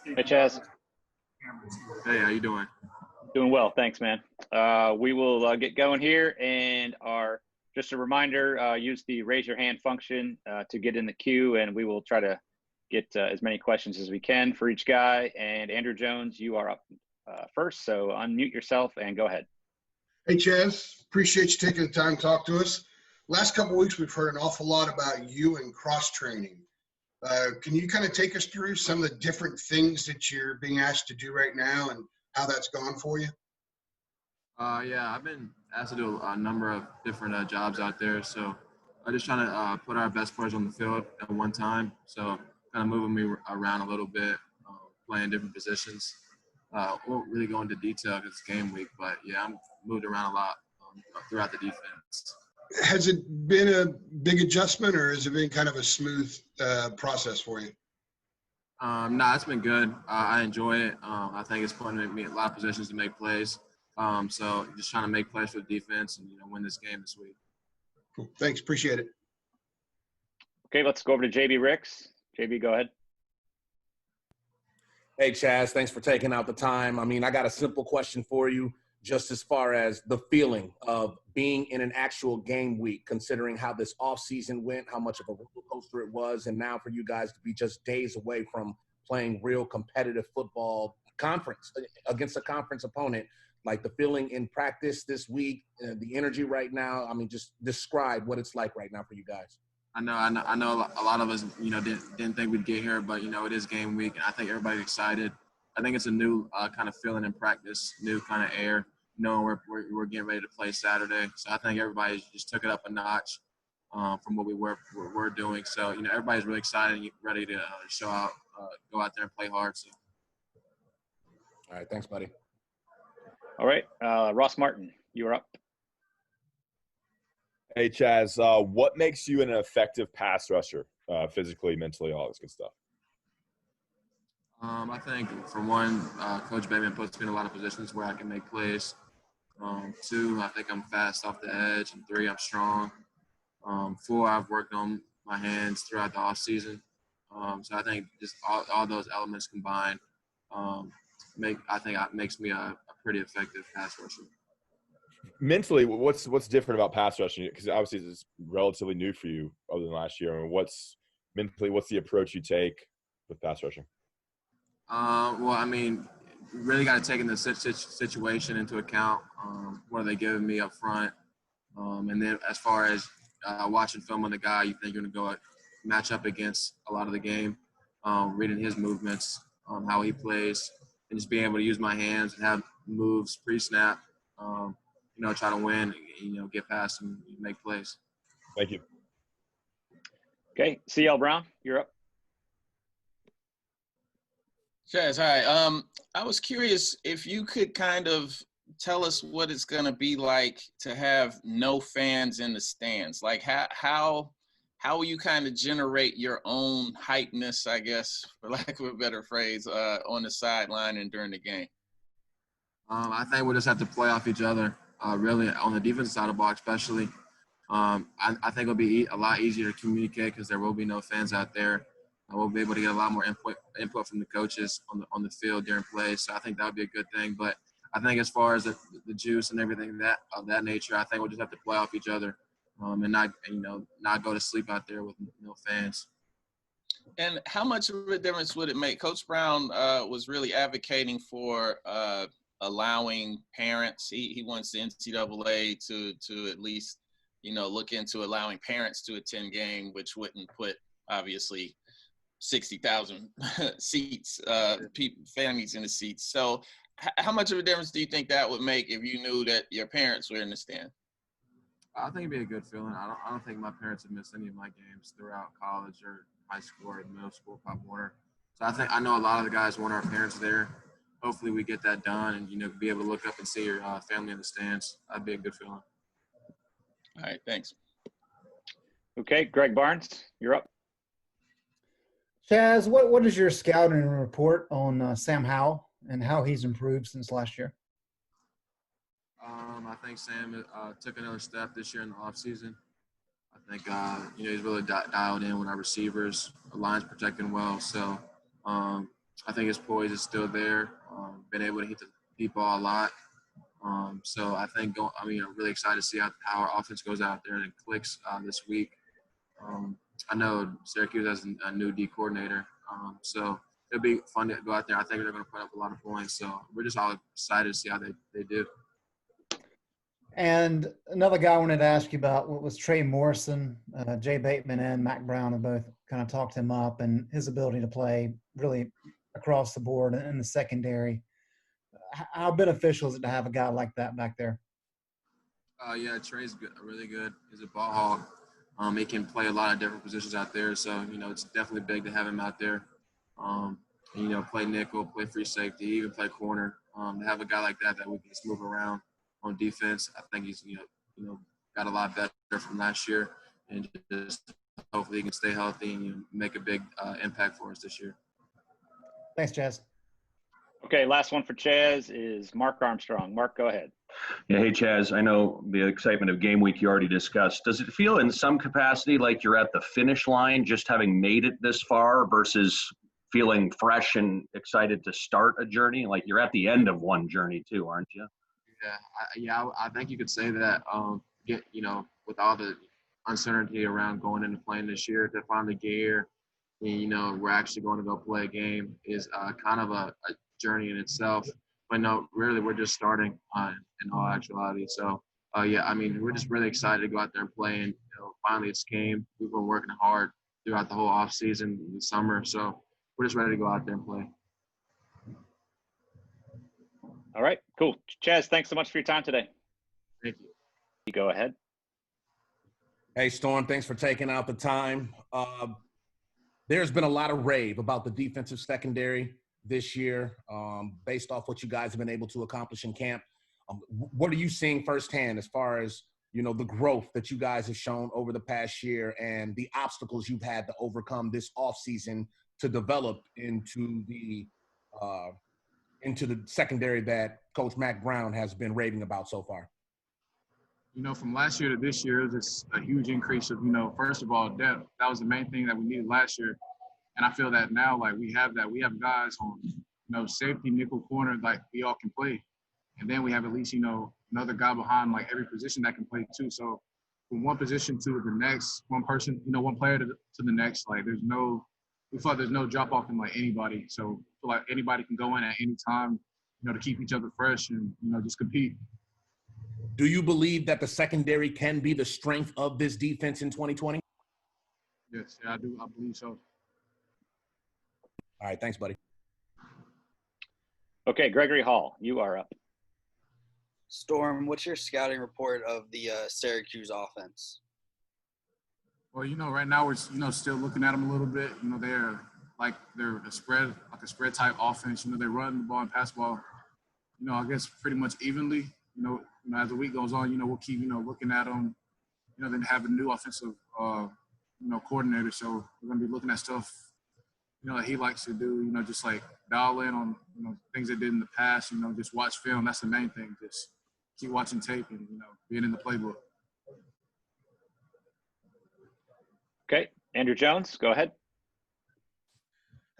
Hey, Chazz. Hey, how you doing? Doing well, thanks, man. We will get going here, and just a reminder, use the raise your hand function to get in the queue, and we will try to get as many questions as we can for each guy. And Andrew Jones, you are up first, so unmute yourself and go ahead. Hey, Chazz. Appreciate you taking the time to talk to us. Last couple of weeks, we've heard an awful lot about you and cross-training. Can you kind of take us through some of the different things that you're being asked to do right now and how that's gone for you? Yeah, I've been asked to do a number of different jobs out there. So I'm just trying to put our best players on the field at one time. So kind of moving me around a little bit, playing different positions. Won't really go into detail because it's game week, but yeah, I'm moved around a lot throughout the defense. Has it been a big adjustment, or has it been kind of a smooth process for you? No, it's been good. I enjoy it. I think it's putting me in a lot of positions to make plays. So just trying to make plays for the defense and win this game this week. Cool. Thanks. Appreciate it. Okay, let's go over to JB Ricks. JB, go ahead. Hey, Chazz, thanks for taking out the time. I mean, I got a simple question for you, just as far as the feeling of being in an actual game week, considering how this offseason went, how much of a roller coaster it was, and now for you guys to be just days away from playing real competitive football conference against a conference opponent. Like the feeling in practice this week, the energy right now. I mean, just describe what it's like right now for you guys. I know a lot of us, didn't think we'd get here, but, it is game week, and I think everybody's excited. I think it's a new kind of feeling in practice, new kind of air, knowing we're getting ready to play Saturday. So I think everybody just took it up a notch from what we're doing. So, everybody's really excited and ready to show out, go out there and play hard. So. All right, thanks, buddy. All right, Ross Martin, you're up. Hey, Chazz, what makes you an effective pass rusher, physically, mentally, all this good stuff? I think, for one, Coach Bateman puts me in a lot of positions where I can make plays. 2, I think I'm fast off the edge. And 3, I'm strong. 4, I've worked on my hands throughout the offseason. So I think just all those elements combined makes me a pretty effective pass rusher. Mentally, what's different about pass rushing? Because obviously this is relatively new for you other than last year. I mean, what's the approach you take with pass rushing? Well, I mean, you really got to take in the situation into account. What are they giving me up front? And then as far as watching film on the guy you think you're going to go match up against a lot of the game, reading his movements, how he plays, and just being able to use my hands and have moves pre-snap, try to win, get past and make plays. Thank you. Okay, CL Brown, you're up. Chazz, hi. I was curious if you could kind of tell us what it's going to be like to have no fans in the stands. Like how will you kind of generate your own hypeness, I guess, for lack of a better phrase, on the sideline and during the game? I think we'll just have to play off each other, really, on the defensive side of the ball especially. I think it'll be a lot easier to communicate because there will be no fans out there. We'll be able to get a lot more input from the coaches on the field during play. So I think that would be a good thing. But I think as far as the juice and everything of that nature, I think we'll just have to play off each other and not go to sleep out there with no fans. And how much of a difference would it make? Coach Brown was really advocating for allowing parents. He wants the NCAA to at least look into allowing parents to attend game, which wouldn't put obviously 60,000 seats, families in the seats. So how much of a difference do you think that would make if you knew that your parents were in the stand? I think it'd be a good feeling. I don't think my parents have missed any of my games throughout college or high school or middle school, Pop Warner. So I know a lot of the guys want our parents there. Hopefully we get that done and, be able to look up and see your family in the stands. That'd be a good feeling. All right, thanks. Okay, Greg Barnes, you're up. Chazz, what is your scouting report on Sam Howell and how he's improved since last year? I think Sam took another step this year in the offseason. I think, he's really dialed in with our receivers. The line's protecting well. So, I think his poise is still there. Been able to hit the deep ball a lot. So I think, I'm really excited to see how our offense goes out there and clicks this week. I know Syracuse has a new D coordinator, so it'll be fun to go out there. I think they're going to put up a lot of points. So we're just all excited to see how they do. And another guy I wanted to ask you about was Trey Morrison. Jay Bateman and Mac Brown have both kind of talked him up, and his ability to play really across the board in the secondary. How beneficial is it to have a guy like that back there? Yeah, Trey's good, really good. He's a ball hog. He can play a lot of different positions out there. So, it's definitely big to have him out there. Play nickel, play free safety, even play corner. To have a guy like that we can just move around on defense, I think he's, got a lot better from last year. And just hopefully he can stay healthy and make a big impact for us this year. Thanks, Chazz. Okay, last one for Chazz is Mark Armstrong. Mark, go ahead. Yeah, hey, Chazz, I know the excitement of game week you already discussed. Does it feel in some capacity like you're at the finish line just having made it this far versus feeling fresh and excited to start a journey? Like you're at the end of one journey too, aren't you? I think you could say that. With all the uncertainty around going into playing this year, to finally get here, and, we're actually going to go play a game is kind of a journey in itself. But no, really, we're just starting in all actuality. So, we're just really excited to go out there and play. And finally, it's game. We've been working hard throughout the whole off season, the summer. So we're just ready to go out there and play. All right, cool. Chazz, thanks so much for your time today. Thank you. You go ahead. Hey, Storm, thanks for taking out the time. There's been a lot of rave about the defensive secondary this year, based off what you guys have been able to accomplish in camp. What are you seeing firsthand as far as, the growth that you guys have shown over the past year and the obstacles you've had to overcome this offseason to develop into the secondary that Coach Mac Brown has been raving about so far? From last year to this year, it's a huge increase of, first of all, depth. That was the main thing that we needed last year. And I feel that now, we have that. We have guys on, safety, nickel, corner, we all can play. And then we have at least, another guy behind, every position that can play too. So from one position to the next, one person, one player to the next, we feel like there's no drop off in, anybody. So I feel like anybody can go in at any time, to keep each other fresh and, just compete. Do you believe that the secondary can be the strength of this defense in 2020? Yes, I do. I believe so. All right, thanks, buddy. Okay, Gregory Hall, you are up. Storm, what's your scouting report of the Syracuse offense? Well, right now we're, still looking at them a little bit. They're a spread type offense. They run the ball and pass the ball, I guess pretty much evenly. As the week goes on, we'll keep, looking at them, then have a new offensive, coordinator. So we're going to be looking at stuff, that he likes to do, just dial in on, things they did in the past, just watch film. That's the main thing. Just keep watching tape and, being in the playbook. Okay, Andrew Jones, go ahead.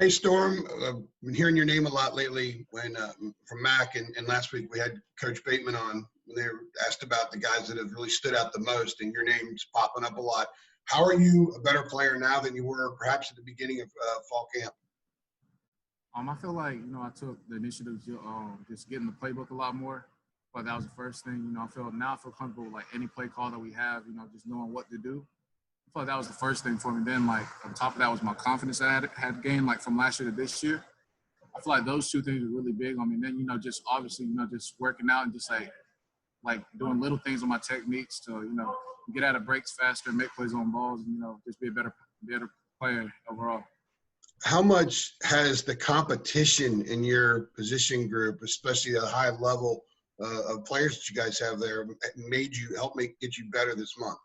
Hey, Storm, I've been hearing your name a lot lately from Mac, and last week we had Coach Bateman on when they were asked about the guys that have really stood out the most, and your name's popping up a lot. How are you a better player now than you were perhaps at the beginning of fall camp? I feel like, I took the initiative to just getting the playbook a lot more, but that was the first thing. I feel comfortable with any play call that we have, just knowing what to do. I feel like that was the first thing for me. Then, on top of that was my confidence I had gained, from last year to this year. I feel like those two things are really big on me. And then, just obviously, just working out and just doing little things on my techniques to, get out of breaks faster, make plays on balls, and, just be a better player overall. How much has the competition in your position group, especially the high level of players that you guys have there, get you better this month?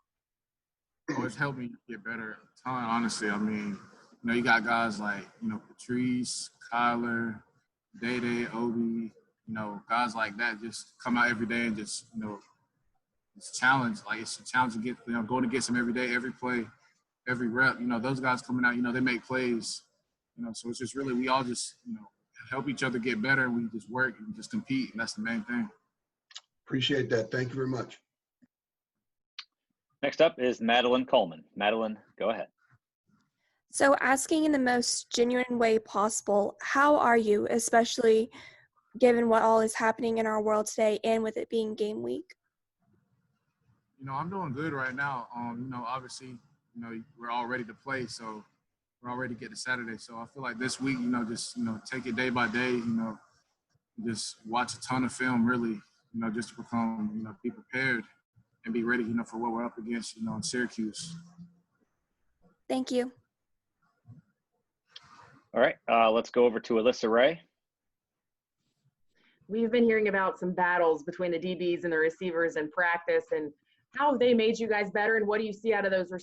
Oh, it's helped me get better a ton, honestly. You got guys like, Patrice, Kyler, Day-Day, Obi, guys like that just come out every day and just, it's a challenge. It's a challenge to get, going against them every day, every play, every rep. Those guys coming out, they make plays, So it's just really we all just help each other get better, and we just work and just compete, and that's the main thing. Appreciate that. Thank you very much. Next up is Madeline Coleman. Madeline, go ahead. So asking in the most genuine way possible, how are you, especially given what all is happening in our world today and with it being game week? I'm doing good right now. Obviously, we're all ready to play, so we're all ready to get to Saturday. So I feel like this week, just take it day by day, just watch a ton of film, really, just to become, be prepared and be ready, for what we're up against, in Syracuse. Thank you. All right, let's go over to Alyssa Ray. We've been hearing about some battles between the DBs and the receivers in practice, and how have they made you guys better, and what do you see out of those the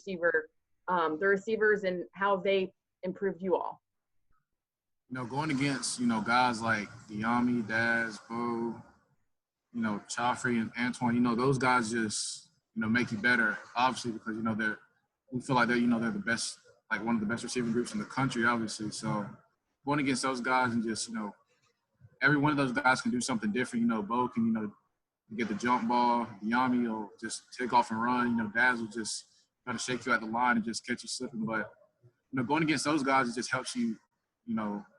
receivers, and how have they improved you all? Going against, guys like Diami, Daz, Bo, Chaffrey and Antoine, those guys just, make you better, obviously, because, we feel like they're the best, like one of the best receiving groups in the country, obviously. So going against those guys and just, every one of those guys can do something different. Bo can, get the jump ball. Diami will just take off and run. Daz will just kind of shake you at the line and just catch you slipping. But, going against those guys, it just helps you,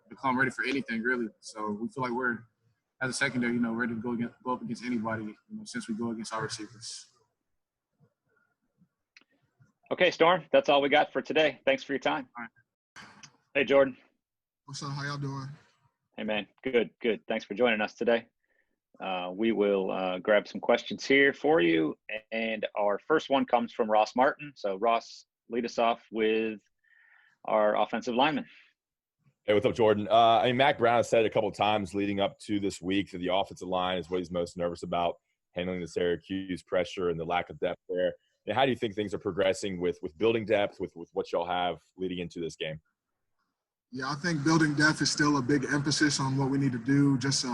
become ready for anything, really. So we feel like we're, as a secondary, ready to go up against anybody, since we go against our receivers. Okay, Storm, that's all we got for today. Thanks for your time. All right. Hey, Jordan. What's up? How y'all doing? Hey, man. Good. Thanks for joining us today. We will grab some questions here for you. And our first one comes from Ross Martin. So, Ross, lead us off with our offensive lineman. Hey, what's up, Jordan? Mac Brown has said a couple of times leading up to this week that the offensive line is what he's most nervous about, handling the Syracuse pressure and the lack of depth there. And how do you think things are progressing with building depth, with what y'all have leading into this game? Yeah, I think building depth is still a big emphasis on what we need to do just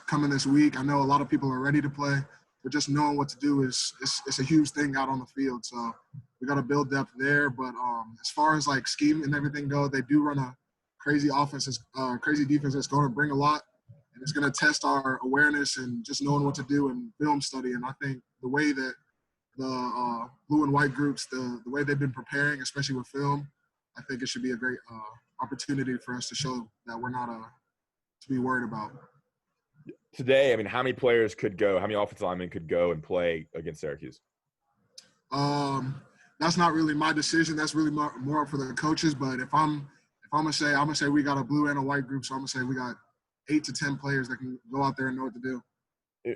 coming this week. I know a lot of people are ready to play, but just knowing what to do is a huge thing out on the field. So we got to build depth there. But as far as like scheme and everything go, they do run a crazy crazy defense that's going to bring a lot, and it's going to test our awareness and just knowing what to do and film study. And I think the way that the blue and white groups, the way they've been preparing, especially with film, I think it should be a great opportunity for us to show that we're not to be worried about. Today, how many players could go? How many offensive linemen could go and play against Syracuse? That's not really my decision. That's really more for the coaches. But if I'm gonna say we got a blue and a white group, so I'm gonna say we got 8 to 10 players that can go out there and know what to do.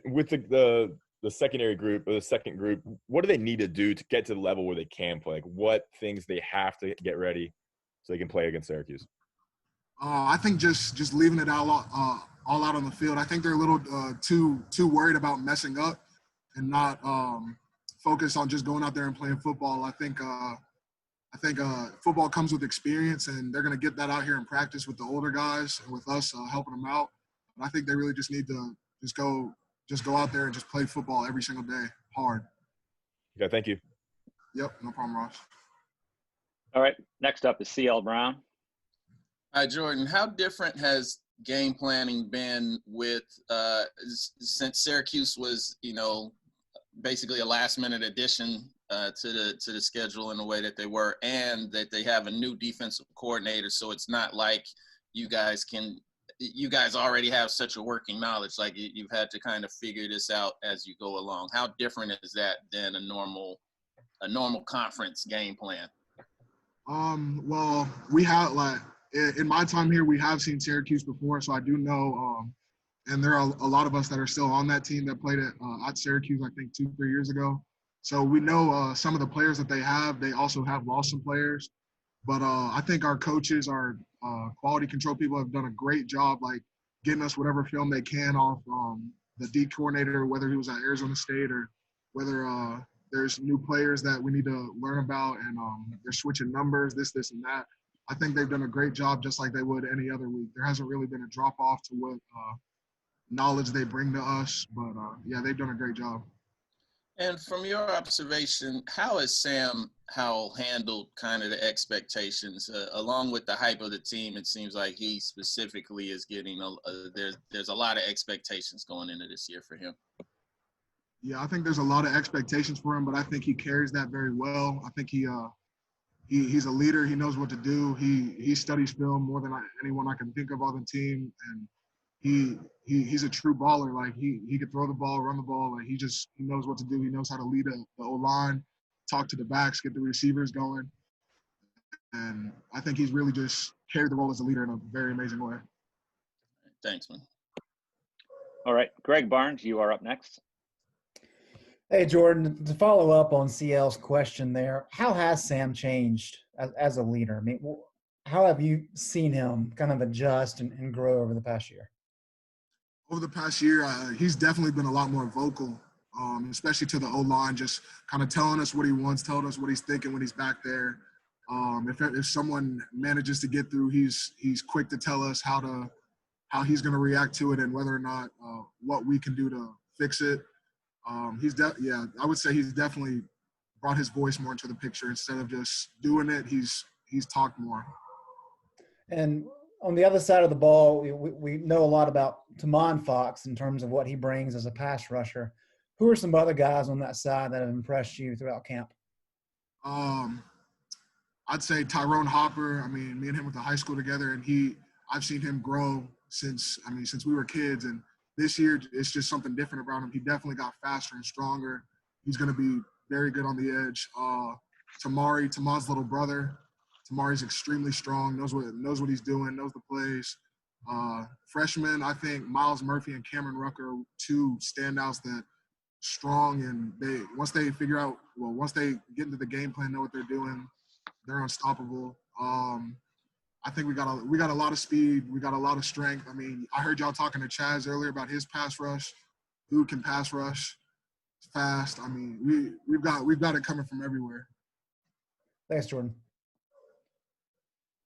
With the secondary group or the second group, what do they need to do to get to the level where they can play? Like what things they have to get ready so they can play against Syracuse? I think just leaving it all out on the field. I think they're a little too worried about messing up and not focused on just going out there and playing football. I think football comes with experience, and they're going to get that out here in practice with the older guys and with us helping them out. But I think they really just need to just go out there and just play football every single day, hard. Okay, thank you. Yep, no problem, Ross. All right, next up is CL Brown. Hi, Jordan. How different has game planning been with since Syracuse was, basically a last-minute addition to the schedule in the way that they were, and that they have a new defensive coordinator, so it's not like you guys already have such a working knowledge, like you've had to kind of figure this out as you go along. How different is that than a normal conference game plan? Well, we have, like, in my time here, we have seen Syracuse before, so I do know, and there are a lot of us that are still on that team that played at Syracuse, I think 2-3 years ago. So we know some of the players that they have. They also have lost some players. But I think our coaches, our quality control people have done a great job, like getting us whatever film they can off the D coordinator, whether he was at Arizona State or whether there's new players that we need to learn about, and they're switching numbers, this, and that. I think they've done a great job, just like they would any other week. There hasn't really been a drop-off to what knowledge they bring to us. But, yeah, they've done a great job. And from your observation, how has Sam Howell handled kind of the expectations, along with the hype of the team? It seems like he specifically is getting there's a lot of expectations going into this year for him. Yeah, I think there's a lot of expectations for him, but I think he carries that very well. I think he's a leader. He knows what to do. He studies film more than anyone I can think of on the team, and he's a true baller. Like he could throw the ball, run the ball. Like he knows what to do. He knows how to lead the O-line, talk to the backs, get the receivers going. And I think he's really just carried the role as a leader in a very amazing way. Thanks, man. All right, Greg Barnes, you are up next. Hey, Jordan, to follow up on CL's question there, how has Sam changed as a leader? I mean, how have you seen him kind of adjust and grow over the past year? Over the past year, he's definitely been a lot more vocal, especially to the O-line, just kind of telling us what he wants, telling us what he's thinking when he's back there. If someone manages to get through, he's quick to tell us how he's going to react to it and whether or not what we can do to fix it. I would say he's definitely brought his voice more into the picture. Instead of just doing it, he's talked more. And on the other side of the ball, we know a lot about Tamon Fox in terms of what he brings as a pass rusher. Who are some other guys on that side that have impressed you throughout camp? I'd say Tyrone Hopper. I mean, me and him went to high school together, and I've seen him grow since we were kids. And this year, it's just something different about him. He definitely got faster and stronger. He's going to be very good on the edge. Tamon's little brother. Tamari's extremely strong, knows what he's doing, knows the plays. Freshmen, I think Miles Murphy and Cameron Rucker are two standouts that strong, and once they get into the game plan, know what they're doing, they're unstoppable. I think we got a lot of speed, we got a lot of strength. I mean, I heard y'all talking to Chazz earlier about his pass rush. Dude can pass rush fast. I mean, we've got it coming from everywhere. Thanks, Jordan.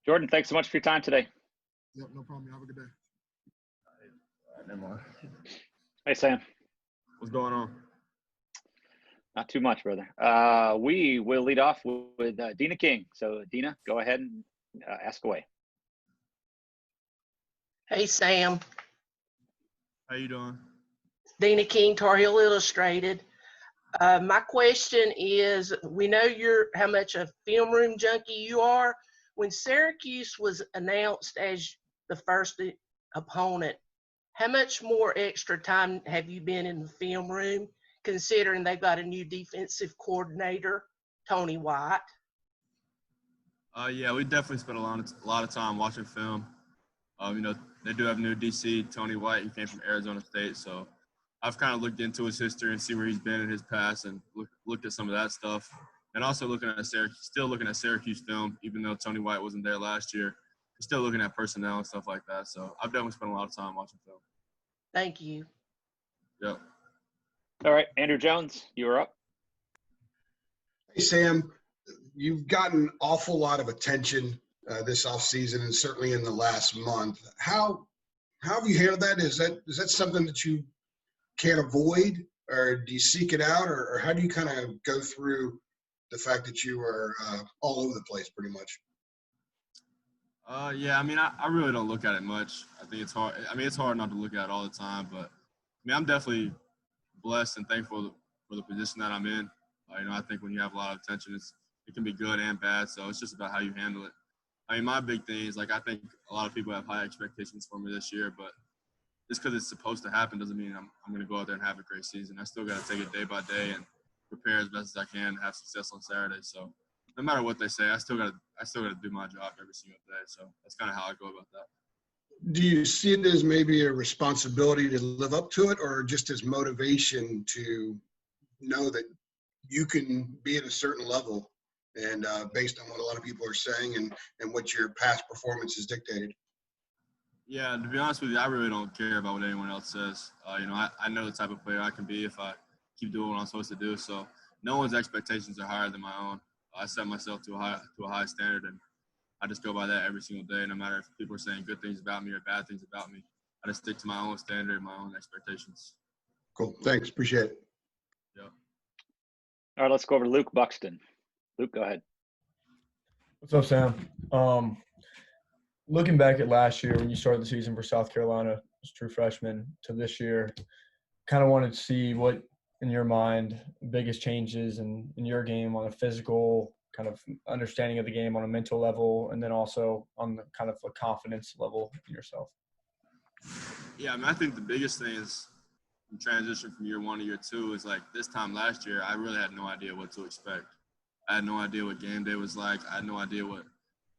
Jordan, thanks so much for your time today. Yep, no problem. Have a good day. Never mind. Hey, Sam. What's going on? Not too much, brother. We will lead off with Dina King. So, Dina, go ahead and ask away. Hey, Sam. How you doing? Dina King, Tar Heel Illustrated. My question is, we know how much a film room junkie you are. When Syracuse was announced as the first opponent, how much more extra time have you been in the film room, considering they've got a new defensive coordinator, Tony White? Yeah, we definitely spent a lot of time watching film. They do have a new DC, Tony White. He came from Arizona State, so I've kind of looked into his history and see where he's been in his past and looked at some of that stuff. And also looking at Syracuse film, even though Tony White wasn't there last year, still looking at personnel and stuff like that. So I've definitely spent a lot of time watching film. Thank you. Yep. All right, Andrew Jones, you are up. Hey, Sam, you've gotten an awful lot of attention this offseason and certainly in the last month. How have you handled that? Is that something that you can't avoid, or do you seek it out, or how do you kind of go through the fact that you are all over the place pretty much? Yeah, I mean, I really don't look at it much. I think it's hard. I mean, it's hard not to look at it all the time, but I mean, I'm definitely blessed and thankful for the position that I'm in. I think when you have a lot of attention, it can be good and bad. So it's just about how you handle it. I mean, my big thing is, I think a lot of people have high expectations for me this year, but just because it's supposed to happen doesn't mean I'm going to go out there and have a great season. I still got to take it day by day and prepare as best as I can and have success on Saturday. So no matter what they say, I still got to do my job every single day. So that's kind of how I go about that. Do you see it as maybe a responsibility to live up to it, or just as motivation to know that you can be at a certain level and based on what a lot of people are saying and what your past performance has dictated? Yeah, to be honest with you, I really don't care about what anyone else says. I know the type of player I can be if I keep doing what I'm supposed to do. So no one's expectations are higher than my own. I set myself to a high standard, and I just go by that every single day. No matter if people are saying good things about me or bad things about me, I just stick to my own standard and my own expectations. Cool. Thanks. Appreciate it. Yeah. All right, let's go over to Luke Buxton. Luke, go ahead. What's up, Sam? Looking back at last year when you started the season for South Carolina as true freshman to this year, kind of wanted to see what, in your mind, biggest changes in your game on a physical kind of understanding of the game on a mental level, and then also on the kind of a confidence level in yourself. Yeah, I mean, I think the biggest thing is transition from year 1 to year 2 is like this time last year, I really had no idea what to expect. I had no idea what game day was like. I had no idea what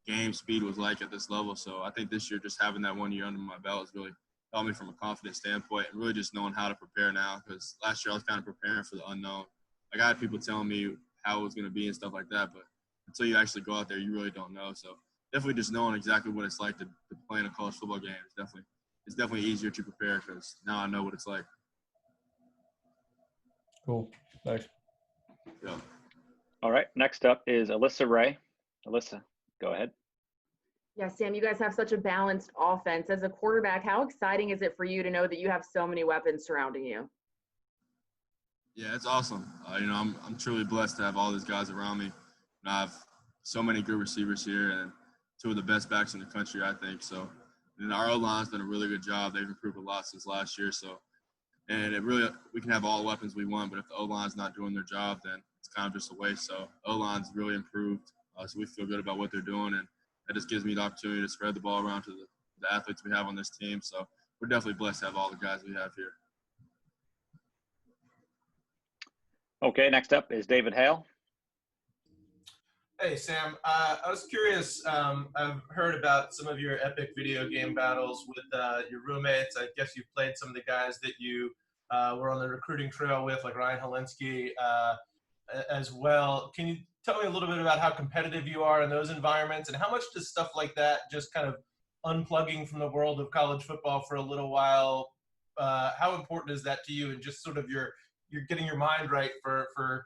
game speed was like at this level. So I think this year, just having that 1 year under my belt has really helped me from a confidence standpoint and really just knowing how to prepare now, because last year I was kind of preparing for the unknown. Like I had people telling me how it was going to be and stuff like that, but until you actually go out there, you really don't know. So definitely just knowing exactly what it's like to play in a college football game it's definitely easier to prepare because now I know what it's like. Cool. Thanks. Yeah. All right, next up is Alyssa Ray. Alyssa, go ahead. Yeah, Sam, you guys have such a balanced offense. As a quarterback, how exciting is it for you to know that you have so many weapons surrounding you? Yeah, it's awesome. I'm truly blessed to have all these guys around me. I have so many good receivers here and 2 of the best backs in the country, I think. So, and our O-line's done a really good job. They've improved a lot since last year. So, and we can have all the weapons we want, but if the O-line's not doing their job, then it's kind of just a waste. So, O-line's really improved. So we feel good about what they're doing, and that just gives me the opportunity to spread the ball around to the athletes we have on this team. So we're definitely blessed to have all the guys we have here. Okay, next up is David Hale. Hey, Sam. I was curious. I've heard about some of your epic video game battles with your roommates. I guess you've played some of the guys that you were on the recruiting trail with, like Ryan Helinski, as well. Can you tell me a little bit about how competitive you are in those environments, and how much does stuff like that, just kind of unplugging from the world of college football for a little while, how important is that to you, and just sort of you're getting your mind right for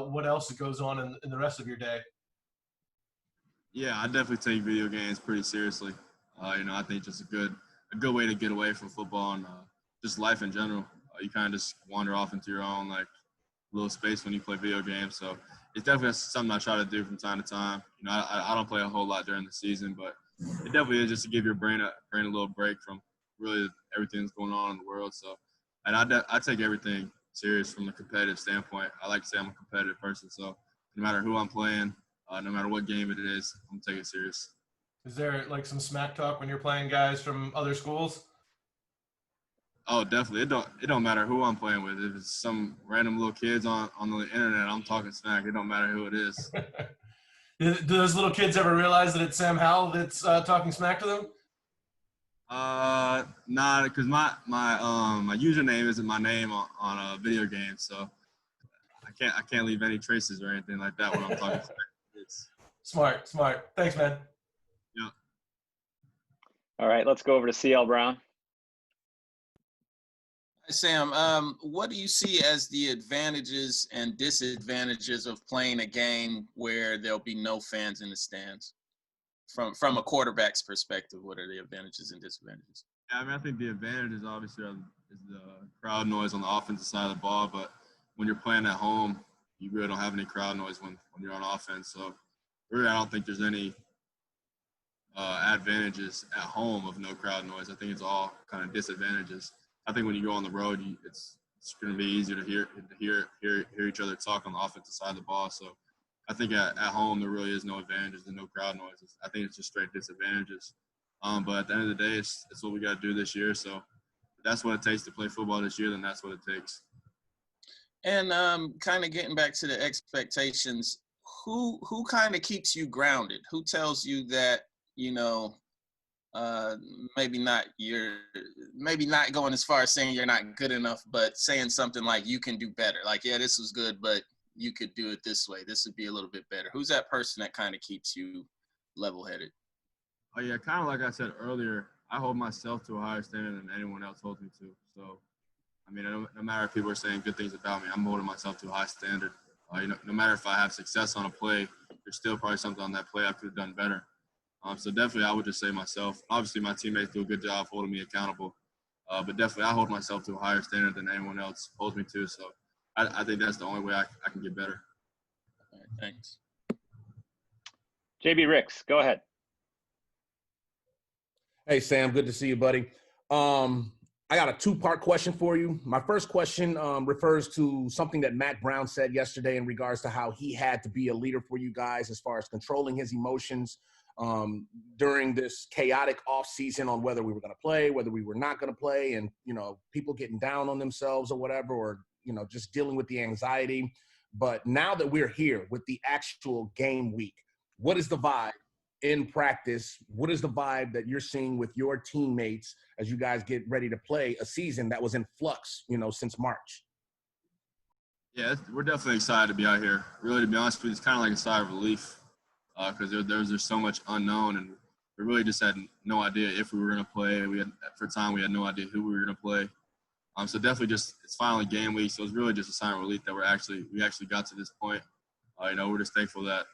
what else goes on in the rest of your day? Yeah, I definitely take video games pretty seriously. I think just a good way to get away from football and just life in general. You kind of just wander off into your own like little space when you play video games. So it's definitely something I try to do from time to time. I don't play a whole lot during the season, but it definitely is just to give your brain a little break from really everything that's going on in the world. So, and I take everything serious from a competitive standpoint. I like to say I'm a competitive person. So no matter who I'm playing, no matter what game it is, I'm taking it serious. Is there like some smack talk when you're playing guys from other schools? Oh, definitely. It don't matter who I'm playing with. If it's some random little kids on the internet, I'm talking smack. It don't matter who it is. Do those little kids ever realize that it's Sam Howell that's talking smack to them? Nah, because my username isn't my name on a video game, so I can't leave any traces or anything like that when I'm talking smack. Smart. Thanks, man. Yeah. All right, let's go over to CL Brown. Hi, Sam. What do you see as the advantages and disadvantages of playing a game where there'll be no fans in the stands? From a quarterback's perspective, what are the advantages and disadvantages? Yeah, I mean, I think the advantages obviously is the crowd noise on the offensive side of the ball, but when you're playing at home, you really don't have any crowd noise when you're on offense. So really, I don't think there's any advantages at home of no crowd noise. I think it's all kind of disadvantages. I think when you go on the road, it's going to be easier to hear each other talk on the offensive side of the ball. So I think at home there really is no advantages and no crowd noises. I think it's just straight disadvantages. But at the end of the day, it's what we got to do this year. So if that's what it takes to play football this year, then that's what it takes. And kind of getting back to the expectations, who kind of keeps you grounded? Who tells you that, maybe not going as far as saying you're not good enough, but saying something like you can do better. Like, yeah, this was good, but you could do it this way. This would be a little bit better. Who's that person that kind of keeps you level-headed? Oh, yeah, kind of like I said earlier, I hold myself to a higher standard than anyone else holds me to. So, I mean, no matter if people are saying good things about me, I'm holding myself to a high standard. No matter if I have success on a play, there's still probably something on that play I could have done better. So definitely I would just say myself. Obviously, my teammates do a good job holding me accountable. But definitely I hold myself to a higher standard than anyone else holds me to. So I think that's the only way I can get better. All right, thanks. JB Ricks, go ahead. Hey, Sam, good to see you, buddy. I got a two-part question for you. My first question refers to something that Mac Brown said yesterday in regards to how he had to be a leader for you guys as far as controlling his emotions during this chaotic offseason on whether we were going to play, whether we were not going to play, and, you know, people getting down on themselves or whatever, or, you know, just dealing with the anxiety. But now that we're here with the actual game week, what is the vibe in practice? What is the vibe that you're seeing with your teammates as you guys get ready to play a season that was in flux, you know, since March? Yeah, we're definitely excited to be out here. Really, to be honest with you, it's kind of like a sigh of relief because there's so much unknown, and we really just had no idea if we were going to play. For a time, we had no idea who we were going to play. So definitely just it's finally game week, so it's really just a sign of relief that we actually got to this point. You know, we're just thankful that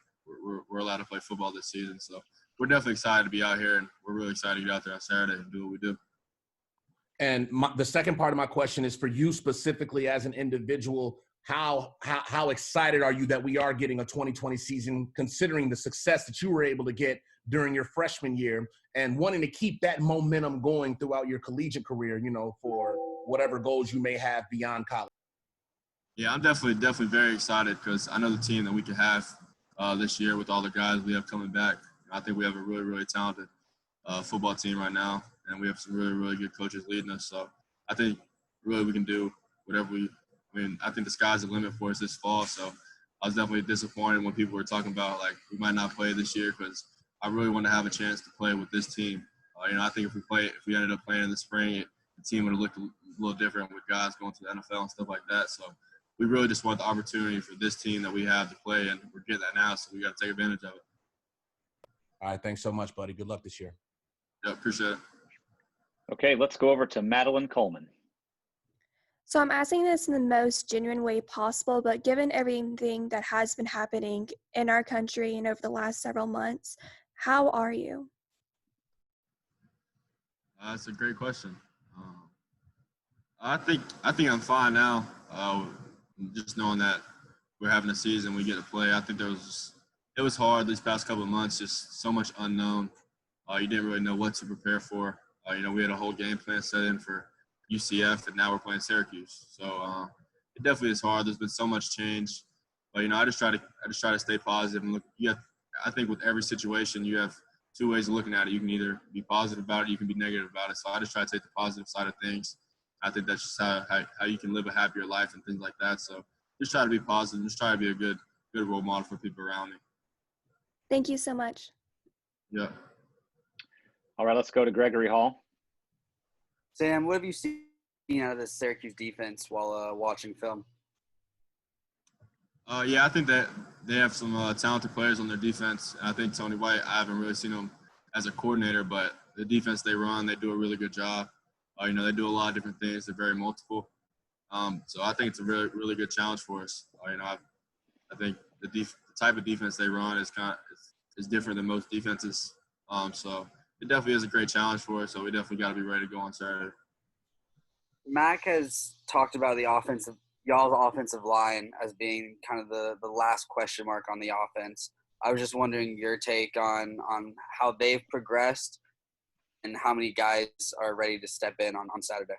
we're allowed to play football this season. So we're definitely excited to be out here, and we're really excited to get out there on Saturday and do what we do. And the second part of my question is for you specifically as an individual. How excited are you that we are getting a 2020 season, considering the success that you were able to get during your freshman year and wanting to keep that momentum going throughout your collegiate career, you know, for whatever goals you may have beyond college? Yeah, I'm definitely very excited because I know the team that we can have this year with all the guys we have coming back. I think we have a really, really talented football team right now, and we have some really, really good coaches leading us. So I think really we can do whatever I think the sky's the limit for us this fall. So I was definitely disappointed when people were talking about, like, we might not play this year because I really want to have a chance to play with this team. You know, I think if we ended up playing in the spring, the team would have looked a little different with guys going to the NFL and stuff like that. So we really just want the opportunity for this team that we have to play, and we're getting that now, so we got to take advantage of it. All right, thanks so much, buddy. Good luck this year. Yeah, appreciate it. Okay, let's go over to Madeline Coleman. So I'm asking this in the most genuine way possible, but given everything that has been happening in our country and over the last several months, how are you? That's a great question. I think I'm fine now. Just knowing that we're having a season, we get to play. I think it was hard these past couple of months, just so much unknown. You didn't really know what to prepare for. You know, we had a whole game plan set in for UCF, and now we're playing Syracuse. So it definitely is hard. There's been so much change, but you know, I just try to stay positive and look. I think with every situation, you have two ways of looking at it. You can either be positive about it, you can be negative about it. So I just try to take the positive side of things. I think that's just how you can live a happier life and things like that. So just try to be positive. Just try to be a good role model for people around me. Thank you so much. Yeah. All right, let's go to Gregory Hall. Sam, what have you seen out of the Syracuse defense while watching film? Yeah, I think that they have some talented players on their defense. I think Tony White, I haven't really seen him as a coordinator, but the defense they run, they do a really good job. You know, they do a lot of different things. They're very multiple. So I think it's a really, really good challenge for us. You know, I think the type of defense they run is different than most defenses. So it definitely is a great challenge for us. So we definitely got to be ready to go on Saturday. Mac has talked about y'all's offensive line as being kind of the last question mark on the offense. I was just wondering your take on how they've progressed and how many guys are ready to step in on Saturday.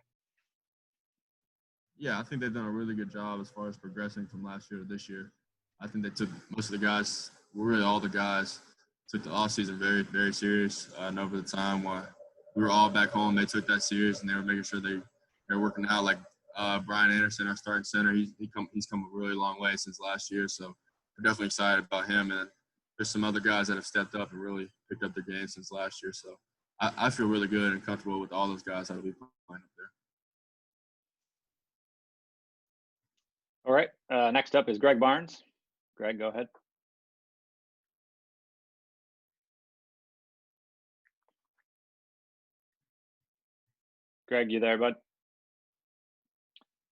Yeah, I think they've done a really good job as far as progressing from last year to this year. I think they took most of the guys, really all the guys, took the offseason very, very serious. And over the time while we were all back home, they took that serious, and they were making sure they're working out. Like Brian Anderson, our starting center, he's come a really long way since last year. So we're definitely excited about him. And there's some other guys that have stepped up and really picked up their game since last year. So I feel really good and comfortable with all those guys that will be playing up there. All right, next up is Greg Barnes. Greg, go ahead. Greg, you there, bud?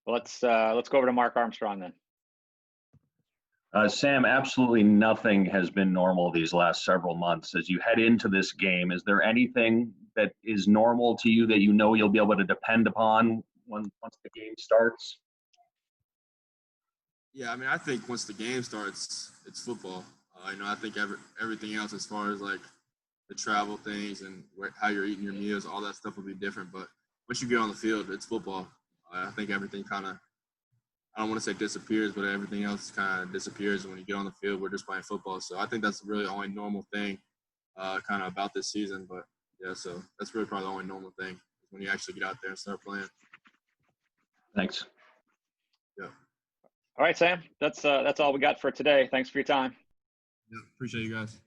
Well, let's go over to Mark Armstrong then. Sam, absolutely nothing has been normal these last several months. As you head into this game, is there anything that is normal to you that you know you'll be able to depend upon once the game starts? Yeah, I mean, I think once the game starts, it's football. I think everything else, as far as like the travel things and how you're eating your meals, all that stuff will be different. But once you get on the field, it's football. I think everything kind of, I don't want to say disappears, but everything else kind of disappears when you get on the field. We're just playing football. So I think that's really the only normal thing kind of about this season. But yeah, so that's really probably the only normal thing when you actually get out there and start playing. Thanks. Yeah. All right, Sam. That's all we got for today. Thanks for your time. Yeah, appreciate you guys.